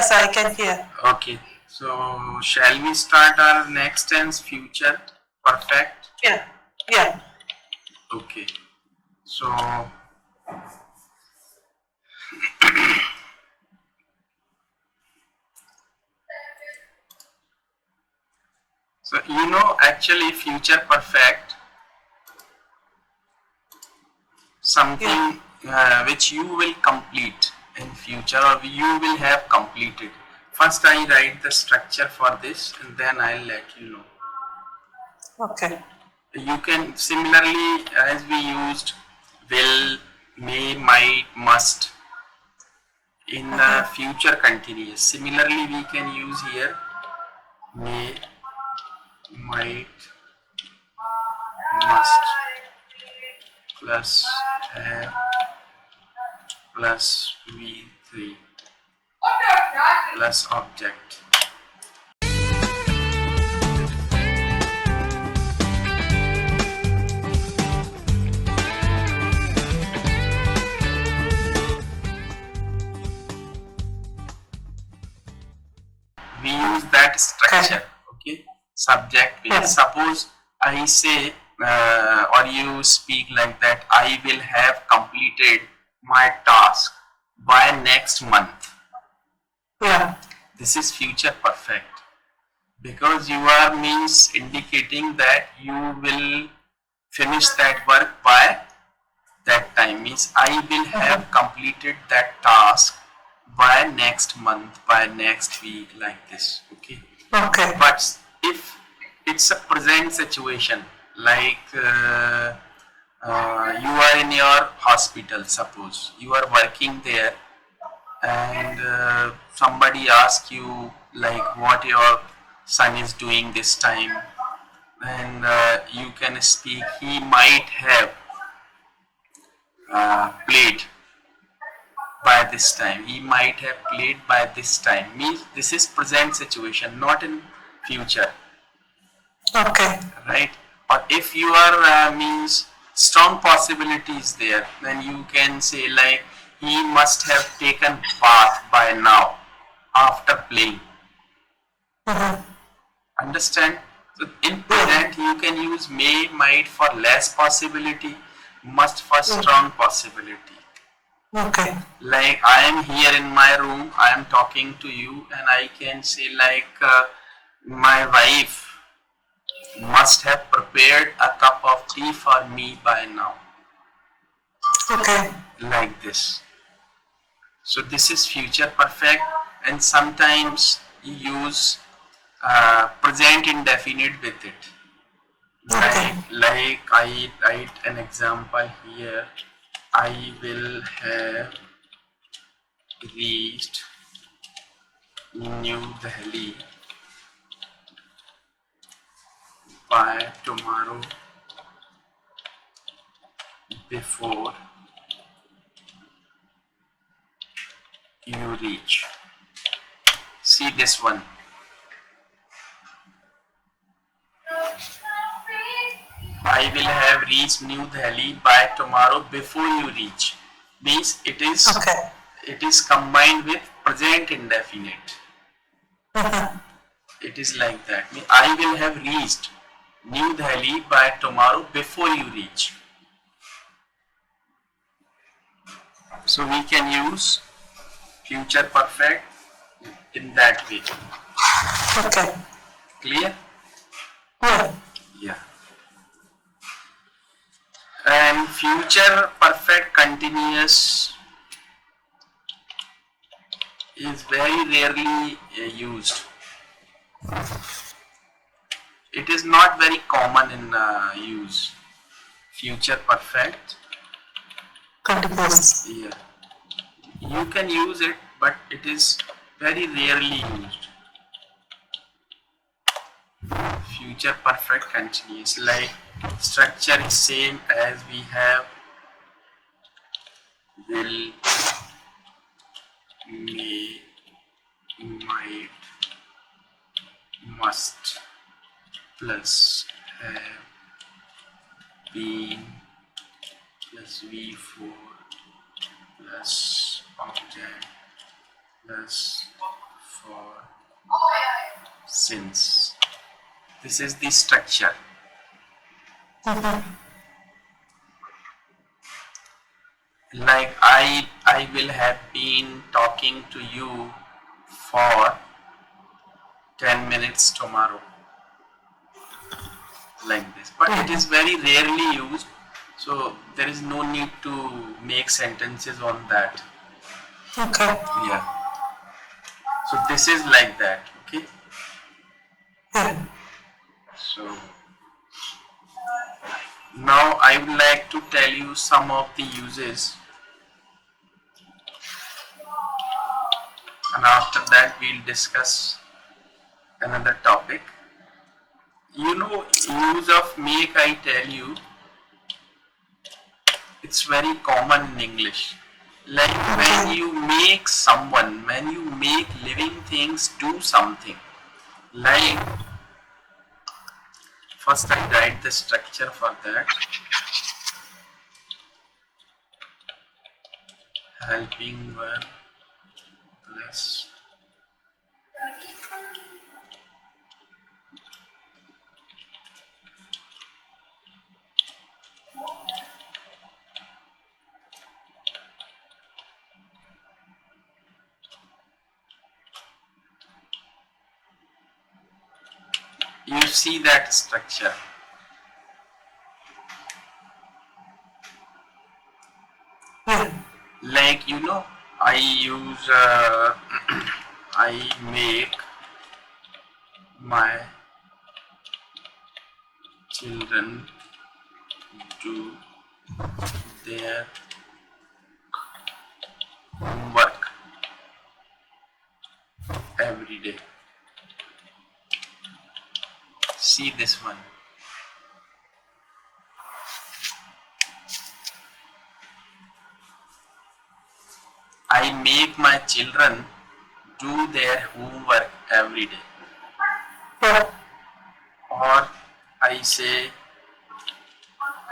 Yes, I can hear. Okay. So shall we start our next tense, future perfect? Yeah. Yeah. Okay. So actually future perfect, something which you will complete in future or you will have completed. First I write the structure for this and then I'll let you know. Okay. You can similarly, as we used will, may, might, must in the future continuous. Similarly we can use here may, might, must plus have plus v3 plus object. We use that structure. Okay, subject will. Suppose I say or you speak like that, I will have completed my task by next month. Yeah. This is future perfect because you are means indicating that you will finish that work by that time, means I will have completed that task by next month, by next week, like this. Okay. Okay. But if it's a present situation, like you are in your hospital, suppose you are working there and somebody asks you like what your son is doing this time, and you can speak he might have played by this time, he might have played by this time, means this is present situation, not in future. Okay. Right? Or if you are means strong possibilities there, then you can say like he must have taken bath by now after playing. Understand? So in present you can use may, might for less possibility, must for strong possibility. Okay. Like I am here in my room, I am talking to you and I can say like my wife must have prepared a cup of tea for me by now. Okay. Like this. So this is future perfect, and sometimes you use present indefinite with it. Like I write an example here. I will have reached New Delhi by tomorrow before you reach. See this one. I will have reached New Delhi by tomorrow before you reach. Means it is combined with present indefinite. It is like that. I will have reached New Delhi by tomorrow before you reach. So we can use future perfect in that way. Okay. Clear? Yeah. Yeah. And future perfect continuous is very rarely used. It is not very common in use. Future perfect continuous. Yeah. You can use it, but it is very rarely used. Future perfect continuous, like structure is same as we have will, may, might, must plus have been plus v4 plus object plus for since. This is the structure. Like I will have been talking to you for 10 minutes tomorrow. Like this. But it is very rarely used. So there is no need to make sentences on that. Okay. Yeah. So this is like that. Okay. Yeah. So now I would like to tell you some of the uses, and after that we'll discuss another topic. You know, use of make, I tell you, it's very common in English. Like when you make someone, when you make living things do something. Like first I write the structure for that. Helping verb plus you see that structure. Yeah. Like you know, I use I make my children do their homework every day. See this one. I make my children do their homework every day. Yeah. Or I say,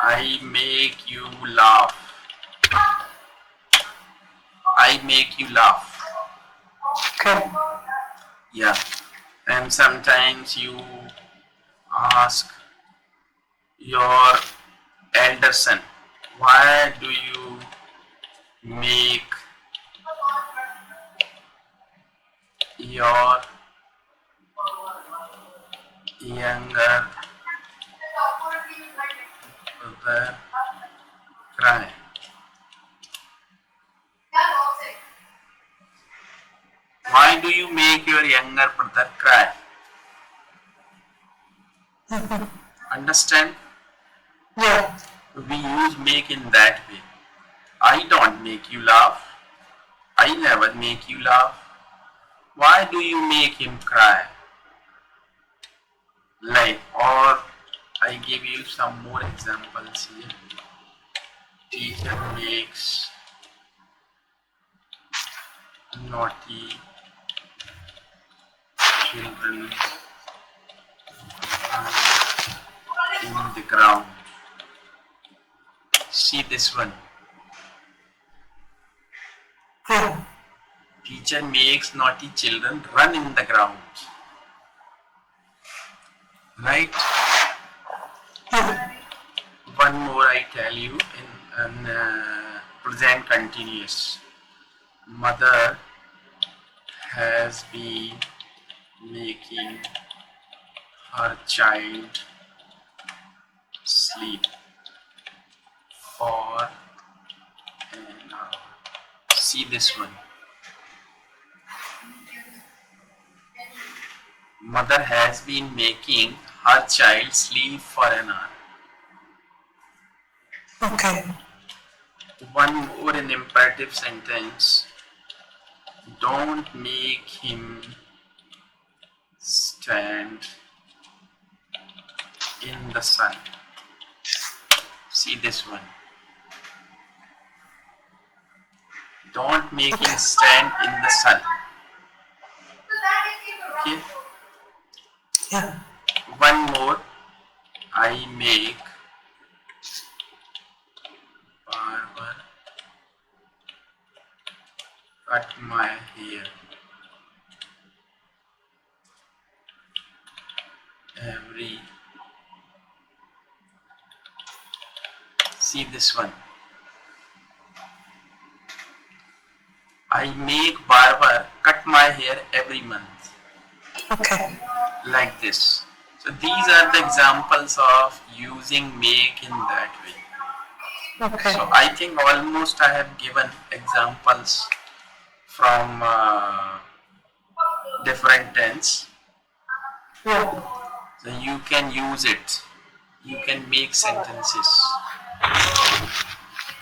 I make you laugh. I make you laugh. Okay. Yeah. And sometimes you ask your elder son, why do you make your younger brother cry? Why do you make your younger brother cry? Understand? Yeah. We use make in that way. I don't make you laugh. I never make you laugh. Why do you make him cry? Like, or I give you some more examples here. Teacher makes naughty children in the ground. See this one. Yeah. Teacher makes naughty children run in the ground. Right? Yeah. One more I tell you in present continuous. Mother has been making her child sleep for an hour. See this one. Mother has been making her child sleep for an hour. Okay. One more in imperative sentence. Don't make him stand in the sun. See this one. Don't make him stand in the sun. Okay. Yeah. One more. I make barber cut my hair every, see this one. I make barber cut my hair every month. Okay. Like this. So these are the examples of using make in that way. Okay. So I think almost I have given examples from different tense. Yeah. So you can use it. You can make sentences.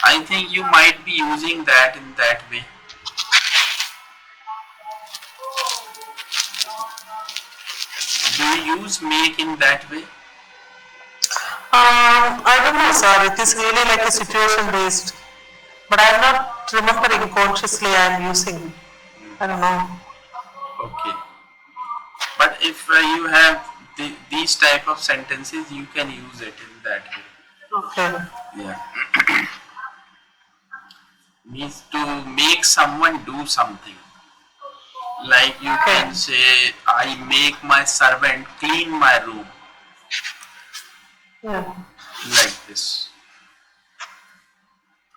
I think you might be using that in that way. Do you use make in that way? I don't know, sir. It is really like a situation based. But I'm not remembering consciously I'm using. I don't know. Okay. But if you have these type of sentences, you can use it in that way. Okay. Yeah. Means to make someone do something. Like you can say, I make my servant clean my room. Yeah. Like this.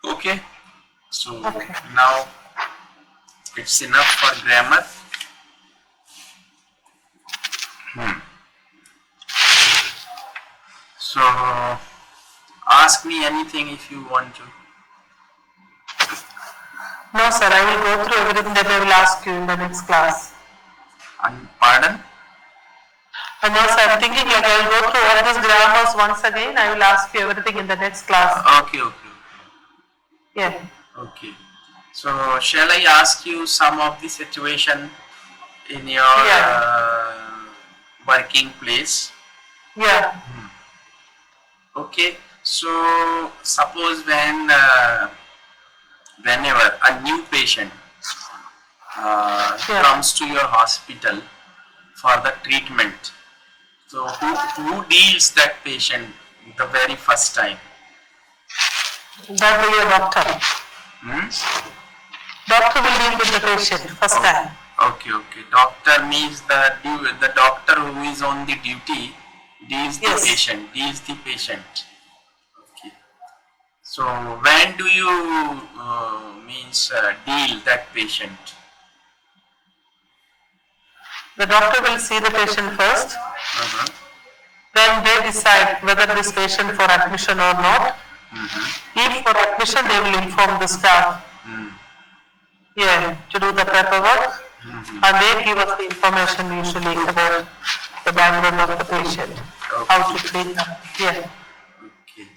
Okay. So Okay. now it's enough for grammar. So ask me anything if you want to. No, sir. I will go through everything that I will ask you in the next class. And pardon? And also, I'm thinking like I will go through all these grammars once again. I will ask you everything in the next class. Okay. Yeah. Okay. So shall I ask you some of the situation in your working place? Yeah. Okay. So suppose whenever a new patient comes to your hospital for the treatment, so who deals that patient the very first time? That will be a doctor. Doctor will deal with the patient first time. Okay. Doctor means the doctor who is on the duty deals the patient. Okay. So when do you deal that patient? The doctor will see the patient first. Then they decide whether this patient for admission or not. If for admission, they will inform the staff. To do the paperwork. And they give us the information usually about the background of the patient. How to treat them. Yeah. Okay.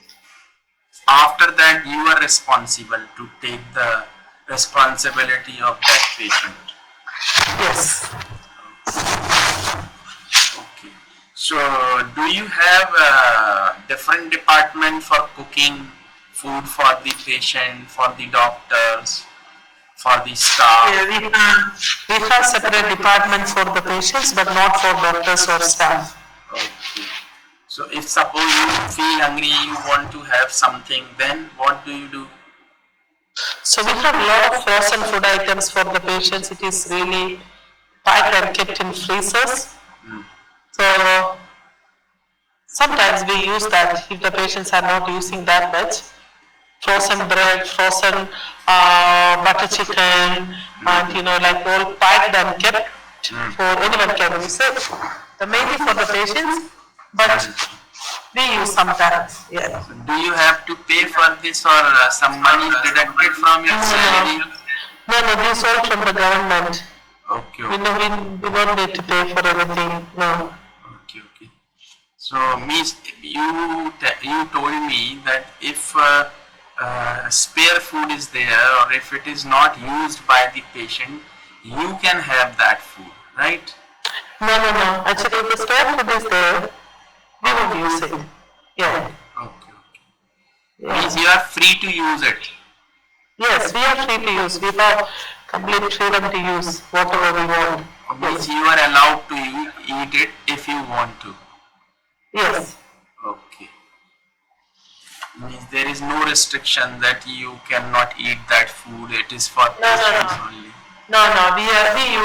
After that, you are responsible to take the responsibility of that patient. Yes. Okay. So, do you have a different department for cooking food for the patient, for the doctors, for the staff? Yeah, we have separate department for the patients, but not for doctors or staff. Okay. So, if suppose you feel hungry, you want to have something, then what do you do? So we have a lot of frozen food items for the patients. It is really packed and kept in freezers. So sometimes we use that if the patients are not using that much. Frozen bread, frozen butter chicken, and like all packed and kept for anyone can use it. Mainly for the patients, but we use sometimes. Yeah. Do you have to pay for this or some money deducted from your salary? No, this is all from the government. Okay. We don't need to pay for anything. No. Okay. So, Miss, you told me that if spare food is there or if it is not used by the patient, you can have that food, right? No. Actually, if the spare food is there, we won't use it. Yeah. Okay. Means you are free to use it. Yes, we are free to use. We have complete freedom to use whatever we want. Means you are allowed to eat it if you want to. Yes. Okay. Means there is no restriction that you cannot eat that food. It is for patients only. No. We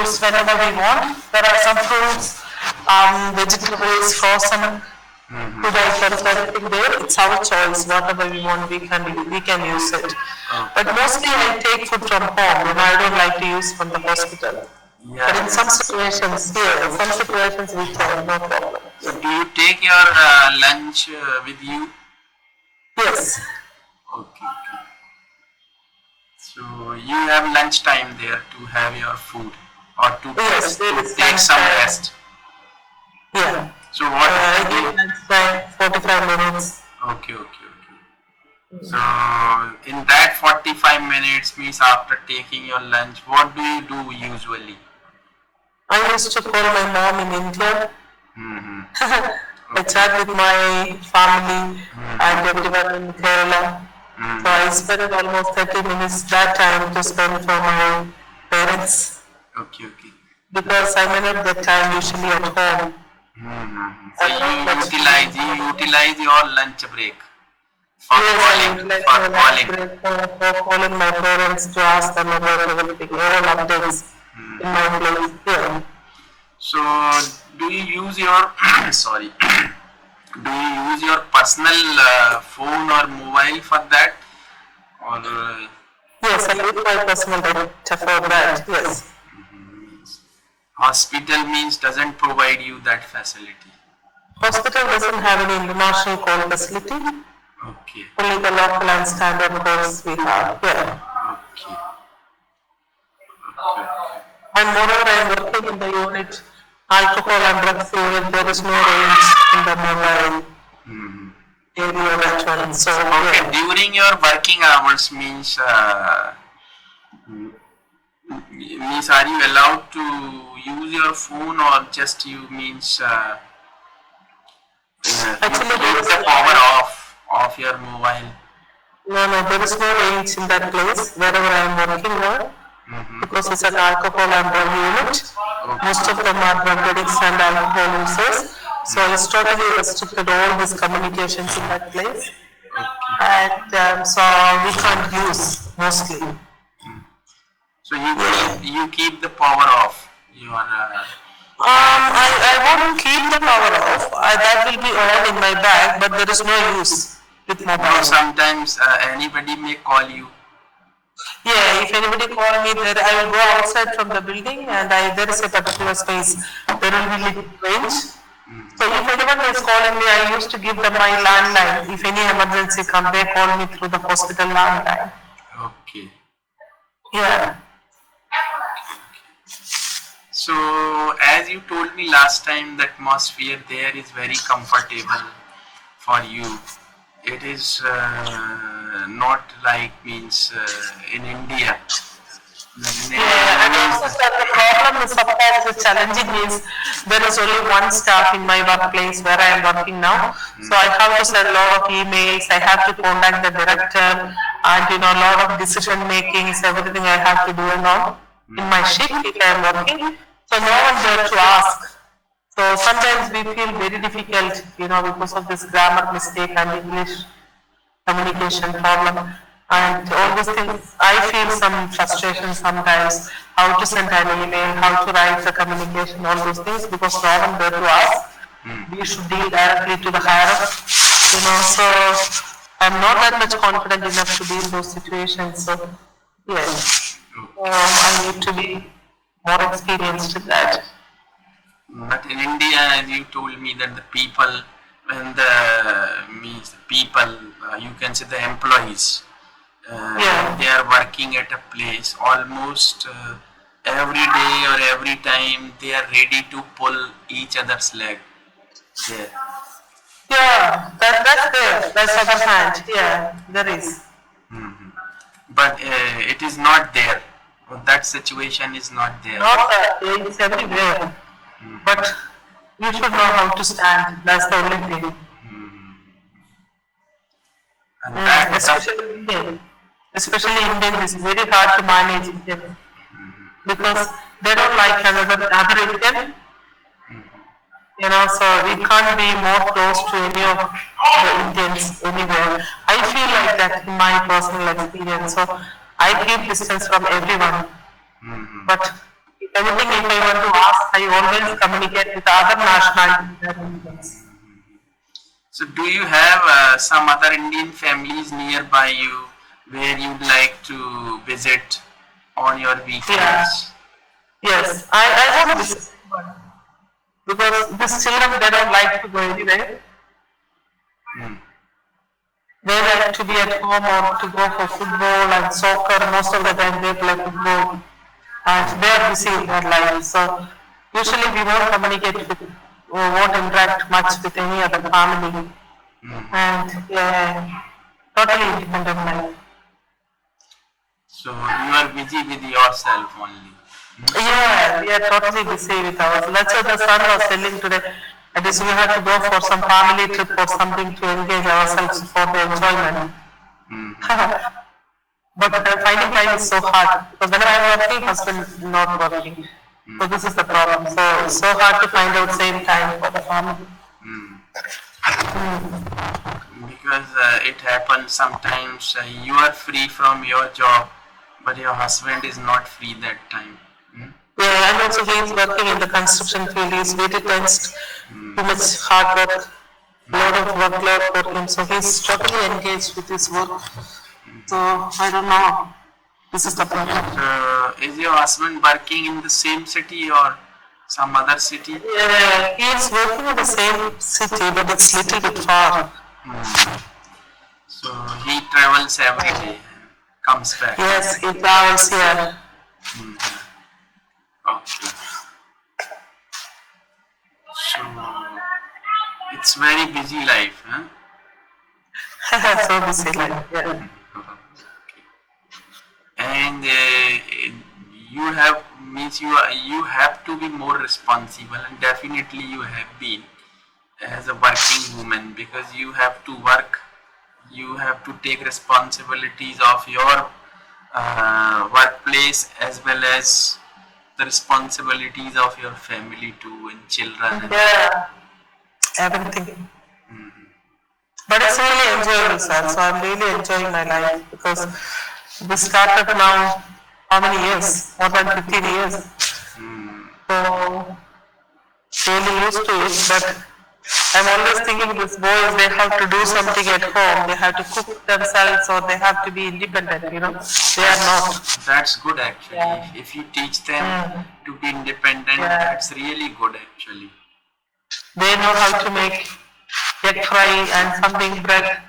use whenever we want. There are some fruits vegetables, frozen food items, everything there. It's our choice. Whatever we want, we can use it. But mostly I take food from home, and I don't like to use from the hospital. But in some situations, some situations we can, no problem. So do you take your lunch with you? Yes. Okay. So you have lunch time there to have your food or to take some rest. Yeah. So what? I give lunch time 45 minutes. Okay. So in that 45 minutes means after taking your lunch, what do you do usually? I used to call my mom in India. I chat with my family and everyone in Kerala. So I spent almost 30 minutes that time to spend for my parents. Okay. Because I may not get time usually at home. So you utilize your lunch break for calling my parents to ask them about everything, all updates in my place here. So do you use your do you use your personal phone or mobile for that, or yes, I use my personal data for that. Yes. Hospital means doesn't provide you that facility? Hospital doesn't have any international call facility. Okay. Only the local and standard calls we have. Yeah. Okay. And moreover, I am working in the unit alcohol and drugs unit. There is no range in the mobile area actually. So during your working hours means are you allowed to use your phone, or just you means actually you take the power off of your mobile? No, there is no range in that place wherever I am working now. Because it's an alcohol and drug unit. Most of them are drug addicts and alcohol users. So it's totally restricted all these communications in that place. And so we can't use mostly. So you keep the power off. I won't keep the power off. That will be on in my bag, but there is no use with mobile. Sometimes anybody may call you. Yeah, if anybody call me, there I will go outside from the building, and there is a particular space. There will be little range. So if anyone is calling me, I used to give them my landline. If any emergency comes, they call me through the hospital landline. Okay. Yeah. So as you told me last time, the atmosphere there is very comfortable for you. It is not like means in India. Yeah, and also the problem is sometimes the challenging is there is only one staff in my workplace where I am working now. So I have to send a lot of emails, I have to contact the director, and a lot of decision makings, everything I have to do and all in my shift if I am working. So no one there to ask. So sometimes we feel very difficult, because of this grammar mistake and English communication problem. And all these things, I feel some frustration sometimes, how to send an email, how to write the communication, all those things, because no one there to ask. We should deal directly to the higher up, so I'm not that much confident enough to deal those situations. So, yes, I need to be more experienced in that. But in India, as you told me that the people, when the people, you can say the employees, they are working at a place almost every day or every time they are ready to pull each other's leg. There. Yeah, that's there. That's other hand. Yeah, there is. But it is not there. That situation is not there. Not that. It's everywhere. But you should know how to stand. That's the only thing. And especially Indians, it's very hard to manage Indians because they don't like another Indian. So we can't be more close to any of the Indians anywhere. I feel like that in my personal experience. So I keep distance from everyone. But if Anything if I want to ask, I always communicate with other nationalities. So do you have some other Indian families nearby you where you'd like to visit on your weekends? Yeah. Yes, I have this because these children they don't like to go anywhere. They like to be at home or to go for football and soccer. Most of the time they play football and they are busy in their life. So usually we won't communicate with or won't interact much with any other family. And totally independent life. So you are busy with yourself only. Yeah, we are totally busy with ours. That's what the son was telling today. That is, we have to go for some family trip or something to engage ourselves for the enjoyment. But finding time is so hard because whenever I'm working, husband is not working. So this is the problem. So it's so hard to find out same time for the family. Because it happens sometimes you are free from your job, but your husband is not free that time. Yeah, and also he is working in the construction field. He is very tensed, too much hard work, lot of workload for him. So he's totally engaged with his work. So I don't know. This is the problem. Is your husband working in the same city or some other city? Yeah, he is working in the same city, but it's little bit far. So he travels every day, comes back. Yes, he travels here. Okay. So it's very busy life, huh? So busy life. Yeah. And you have means you have to be more responsible, and definitely you have been as a working woman because you have to work, you have to take responsibilities of your workplace as well as the responsibilities of your family too and children. Yeah, everything. But it's really enjoyable, sir. So I'm really enjoying my life because we started now how many years? More than 15 years. So really used to it, but I'm always thinking these boys, they have to do something at home. They have to cook themselves or they have to be independent, you know. They are not. That's good actually. If you teach them to be independent, that's really good actually. They know how to make egg fry and something bread.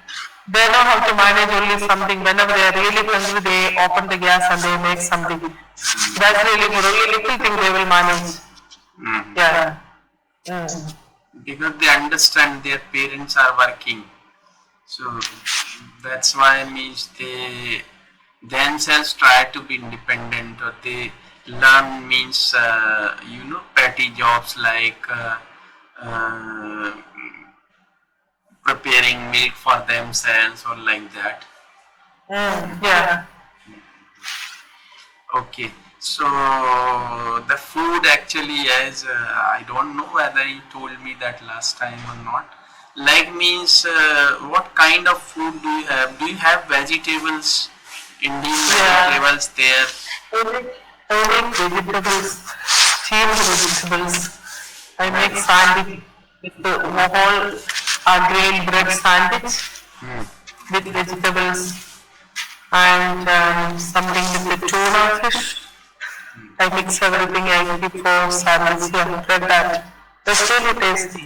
They know how to manage only something. Whenever they are really hungry, they open the gas and they make something. That's really good. Only little thing they will manage. Yeah. Because they understand their parents are working. So that's why means they themselves try to be independent, or they learn means petty jobs like preparing milk for themselves or like that. Yeah. Okay, so the food actually, as I don't know whether you told me that last time or not. Like means what kind of food do you have? Do you have vegetables, Indian vegetables there? Only vegetables, steamed vegetables. I make sandwich with the whole grain bread sandwich with vegetables and something with the tuna fish. I mix everything I keep for sandwich here, bread that. That's really tasty.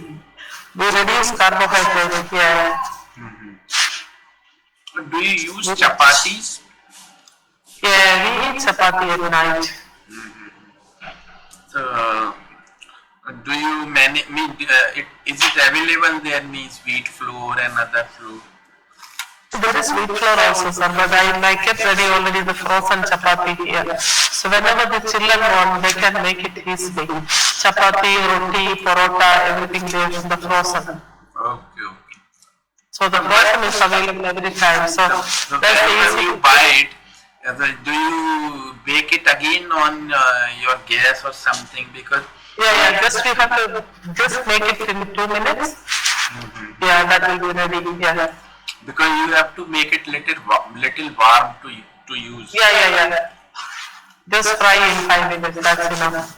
We reduce carbohydrates here. Do you use chapatis? Yeah, we eat chapati at night. So, do you manage? Is it available there? Means wheat flour and other flour. There is wheat flour also, sir, but I kept ready already the frozen chapati here. So whenever the children want, they can make it easily. Chapati, roti, parota, everything there in the frozen. Okay. So the frozen is available every time. So that's whenever easy. you buy it, do you bake it again on your gas or something? Because Just we have to just make it in 2 minutes. Yeah, that will be ready. Yeah. Because you have to make it little warm to use. Yeah. Just fry in 5 minutes, that's enough.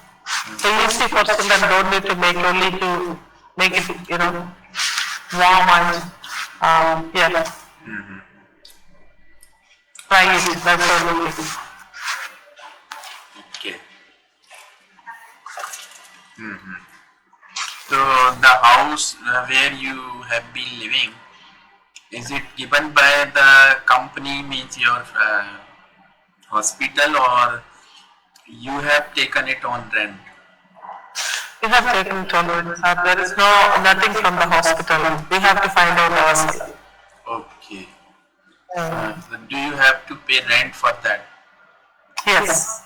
So easy for children, don't need to make, only to make it, warm and, yeah, fry it, that's all it is. Okay. So the house where you have been living, is it given by the company, means your hospital, or you have taken it on rent? We have taken it on rent, sir. There is nothing from the hospital. We have to find out ourselves. Okay. So do you have to pay rent for that? Yes.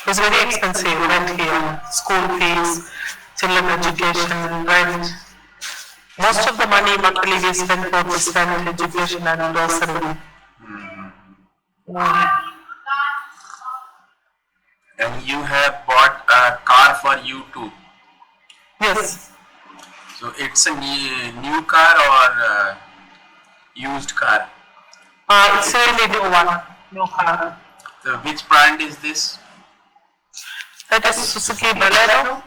It's very expensive, rent here. School fees, children education, rent. Most of the money monthly we spend for this rent, education and grocery. And you have bought a car for you too. Yes. So it's a new car or used car? It's really new one, new car. So which brand is this? That is Suzuki Baleno.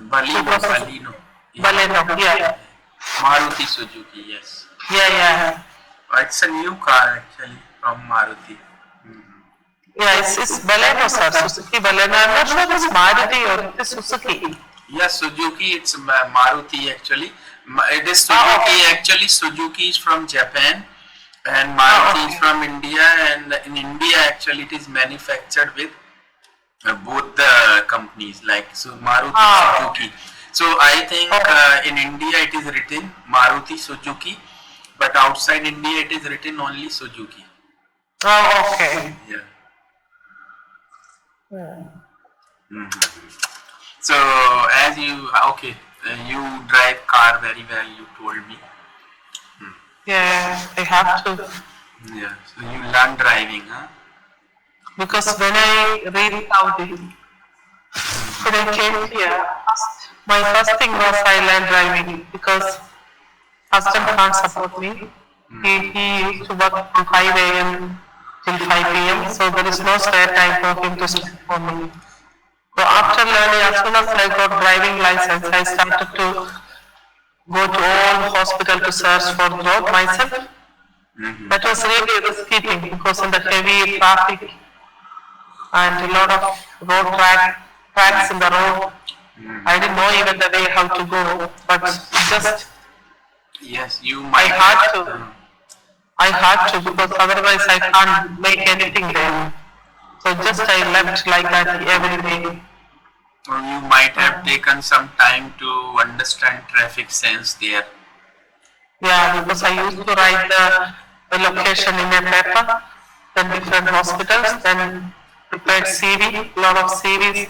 Baleno. Baleno, yeah. Maruti Suzuki, yes. Yeah. It's a new car actually from Maruti. Yeah, it's Baleno, sir. Suzuki Baleno. I'm not sure it's Maruti or it's Suzuki. Yes, Suzuki, it's Maruti actually. It is Suzuki, actually Suzuki is from Japan and Maruti is from India, and in India actually it is manufactured with both the companies, like Maruti, Suzuki. So I think in India it is written Maruti Suzuki, but outside India it is written only Suzuki. Oh, okay. Yeah. So as you you drive car very well, you told me. Yeah, I have to. Yeah. So you learn driving, huh? Because when I read Saudi, when I came here, my first thing was I learned driving because husband can't support me. He used to work from 5 a.m. till 5 p.m. So there is no spare time for him to sleep for me. So after learning, as soon as I got driving license, I started to go to all hospital to search for job myself. That was really risky thing because in the heavy traffic and a lot of road tracks in the road, I didn't know even the way how to go, but just Yes, you I might had to. I had to because otherwise I can't make anything there. So just I left like that every day. or you might have taken some time to understand traffic sense there. Yeah, because I used to write the location in a paper, then different hospitals, then prepared CV, lot of CVs.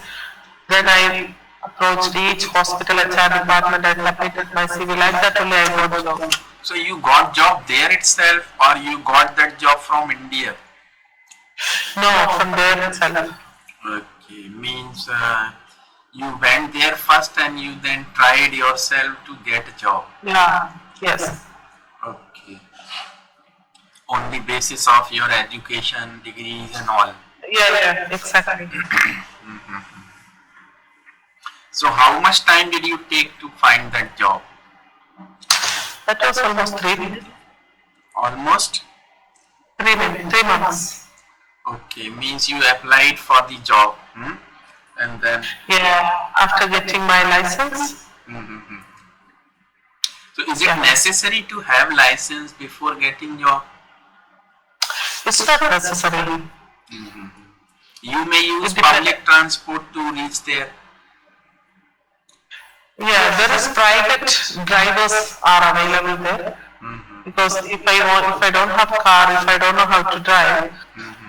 Then I approached each hospital HR department and submitted my CV. Like that only I got job. So you got job there itself, or you got that job from India? No, from there itself. Okay, means you went there first and you then tried yourself to get a job. Yeah, yes. Okay. On the basis of your education, degrees and all. Yeah, exactly. So how much time did you take to find that job? That was almost 3 minutes. Almost? 3 months. Okay, means you applied for the job, and then. Yeah, after getting my license. So is it necessary to have license before getting job? It's not necessary. You may use public transport to reach there. Yeah, there is private drivers are available there. Because if I don't have car, if I don't know how to drive,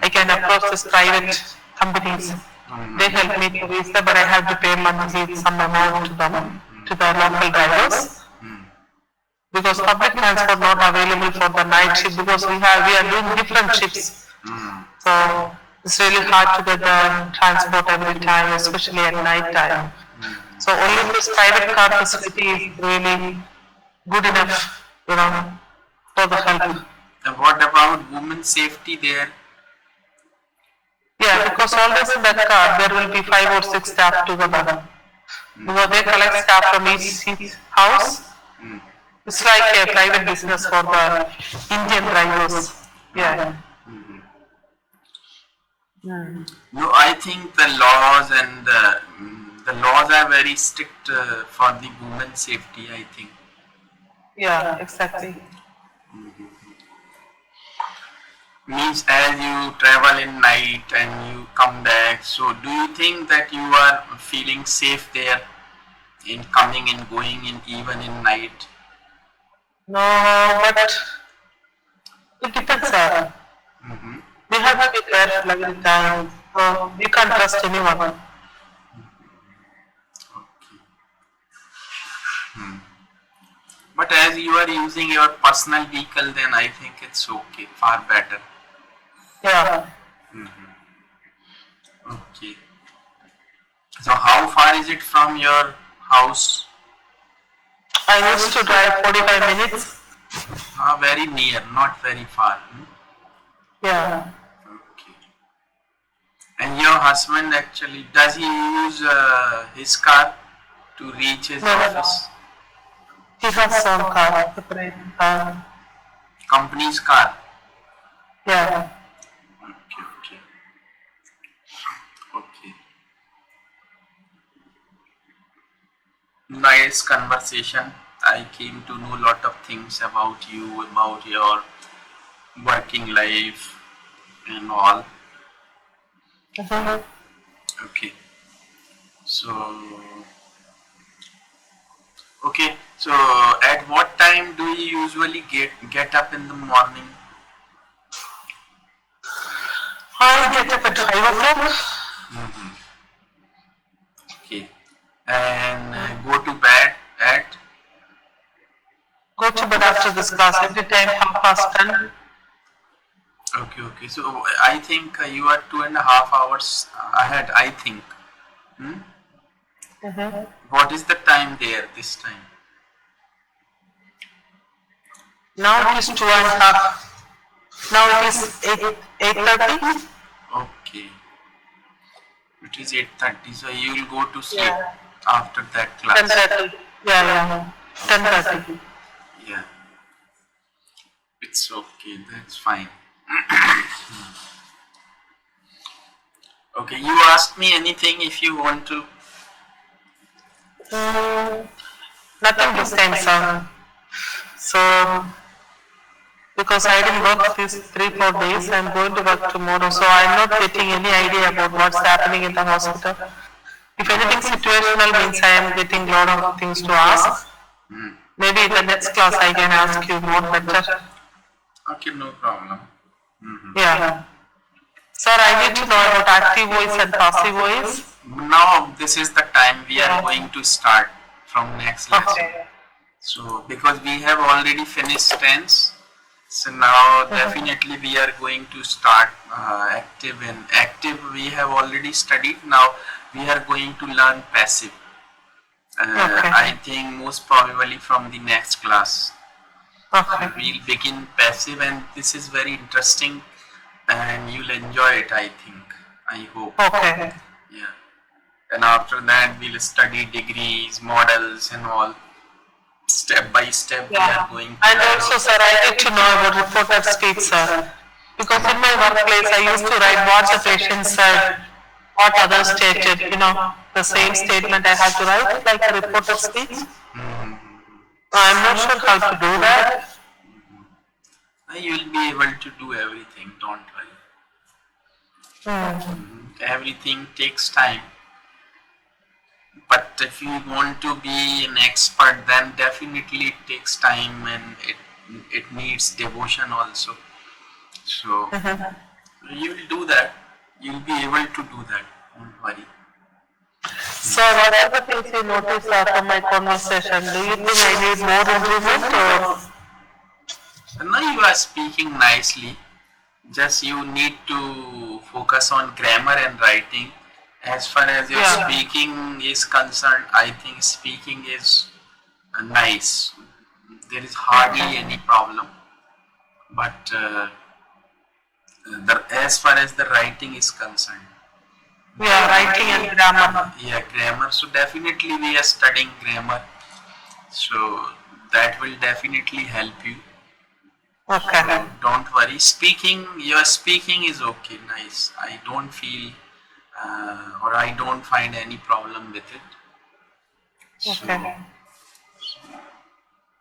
I can approach these private companies. They help me to reach there, but I have to pay monthly some amount to them, to the local drivers. Because public transport not available for the night shift because we are doing different shifts. So it's really hard to get the transport every time, especially at night time. So only this private car facility is really good enough, for the help. And what about women's safety there? Yeah, because always in that car there will be 5 or 6 staff together. Because they collect staff from each house. It's like a private business for the Indian drivers. Yeah. No, I think the laws and the laws are very strict for the women's safety, I think. Yeah, exactly. Means as you travel in night and you come back, so do you think that you are feeling safe there in coming and going in even in night? No, but it depends, sir. We have to be careful every time. So you can't trust anyone. But as you are using your personal vehicle, then I think it's okay, far better. Yeah. Okay. So how far is it from your house? I used to drive 45 minutes. Very near, not very far. Yeah. Okay. And your husband actually, does he use his car to reach his No, office? he has some car, separate car. Company's car? Yeah. Okay. Okay. Nice conversation. I came to know a lot of things about you, about your working life and all. Okay. So at what time do you usually get up in the morning? I get up at 5 o'clock. Okay. And go to bed at? Go to bed after this class every time 10:30. Okay. So I think you are 2.5 hours ahead, I think. What is the time there this time? Now it is 2:30. Now it is 8:30. Okay. It is 8:30, so you will go to sleep after that class. 10:30. Yeah. 10:30. Yeah. It's okay, that's fine. Okay, you ask me anything if you want to. Nothing this time, sir. So, because I didn't work these 3-4 days, I'm going to work tomorrow. So I'm not getting any idea about what's happening in the hospital. If anything situational means I am getting a lot of things to ask. Maybe in the next class I can ask you more better. Okay, no problem. Yeah. Sir, I need to know about active voice and passive voice. Now this is the time we are going to start from next lesson. Okay. So because we have already finished tense, so now definitely we are going to start active. And active we have already studied. Now we are going to learn passive. I think most probably from the next class. Okay. We'll begin passive, and this is very interesting and you'll enjoy it, I think. I hope. Okay. Yeah. And after that we'll study degrees, models and all. Step by step we are going to And also, sir, I need to know about reporter speech, sir. Because in my workplace, I used to write what the patient said, what others stated, the same statement I have to write, like a reporter speech. I'm not sure how to do that. You'll be able to do everything, don't worry. Everything takes time. But if you want to be an expert, then definitely it takes time, and it needs devotion also. So you'll do that. You'll be able to do that. Don't worry. So what are the things you notice from my conversation? Do you think I need more improvement or? Now you are speaking nicely. Just you need to focus on grammar and writing. As far as your speaking is concerned, I think speaking is nice. There is hardly any problem. But as far as the writing is concerned, Yeah, writing and grammar. Yeah, grammar. So definitely we are studying grammar. So that will definitely help you. Okay. So don't worry. Speaking, your speaking is okay, nice. I don't feel or I don't find any problem with it. So, Okay.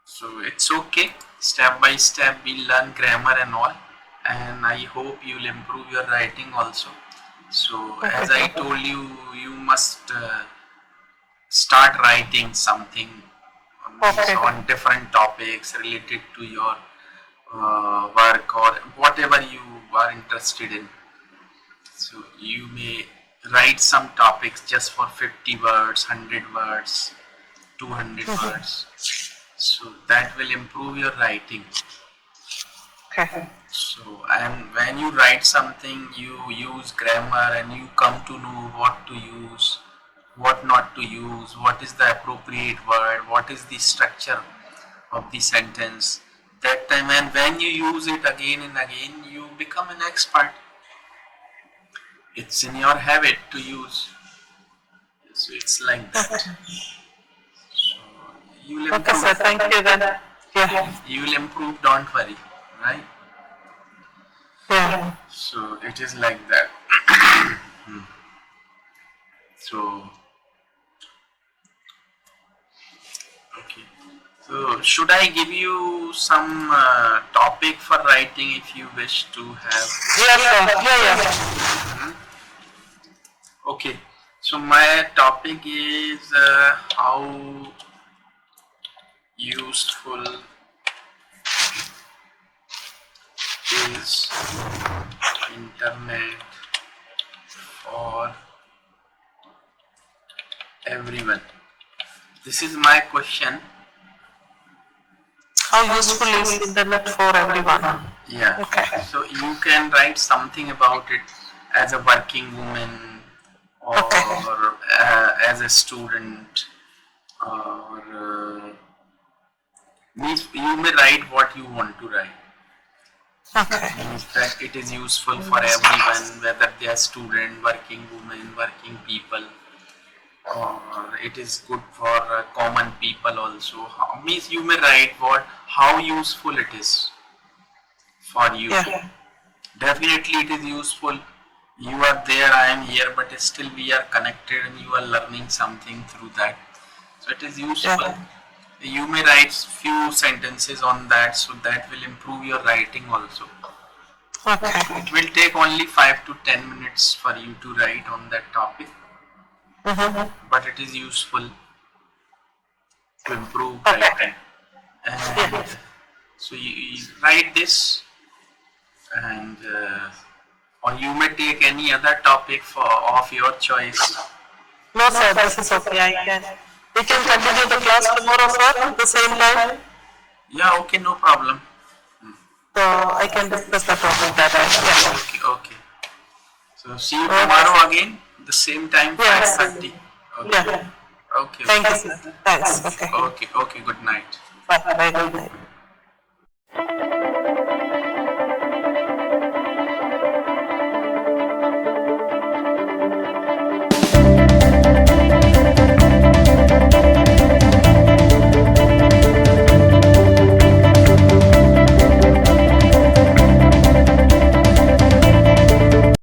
so it's okay. Step by step, we'll learn grammar and all, and I hope you'll improve your writing also. So, as I Okay. told you, you must start writing something Okay. on different topics related to your work or whatever you are interested in. So you may write some topics just for 50 words, 100 words, 200 words. So that will improve your writing. Okay. So, and when you write something, you use grammar and you come to know what to use, what not to use, what is the appropriate word, what is the structure of the sentence. That time, and when you use it again and again, you become an expert. It's in your habit to use. So it's like that. So you will Okay, sir. improve. Thank you then. Yeah. You will improve. Don't worry, right? Yeah. So it is like that. So okay. So should I give you some topic for writing if you wish to have? Yeah, sir. Yeah, yeah. Okay. So my topic is how useful is internet for everyone? This is my question. How useful is internet for everyone? Yeah. Okay. So you can write something about it as a working woman or Okay. as a student or means you may write what you want to write. Okay. Means that it is useful for everyone, whether they are student, working women, working people, or it is good for common people also. Means you may write what how useful it is for you. Yeah. Definitely it is useful. You are there, I am here, but still we are connected and you are learning something through that. So it is useful. Yeah. You may write few sentences on that, so that will improve your writing also. Okay. It will take only 5 to 10 minutes for you to write on that topic, but it is useful to improve writing. And so you write this, and or you may take any other topic for of your choice. No, sir. This is okay. I can. We can continue the class tomorrow, sir, at the same time. Yeah, okay, no problem. So I can discuss the topic that time. Okay, okay. So see you tomorrow again, the same time, Yeah. 5:30. Okay. Yeah. Okay. Thank you, sir. Thanks. Okay. Okay. Okay. Good night. Bye. Bye. Good night.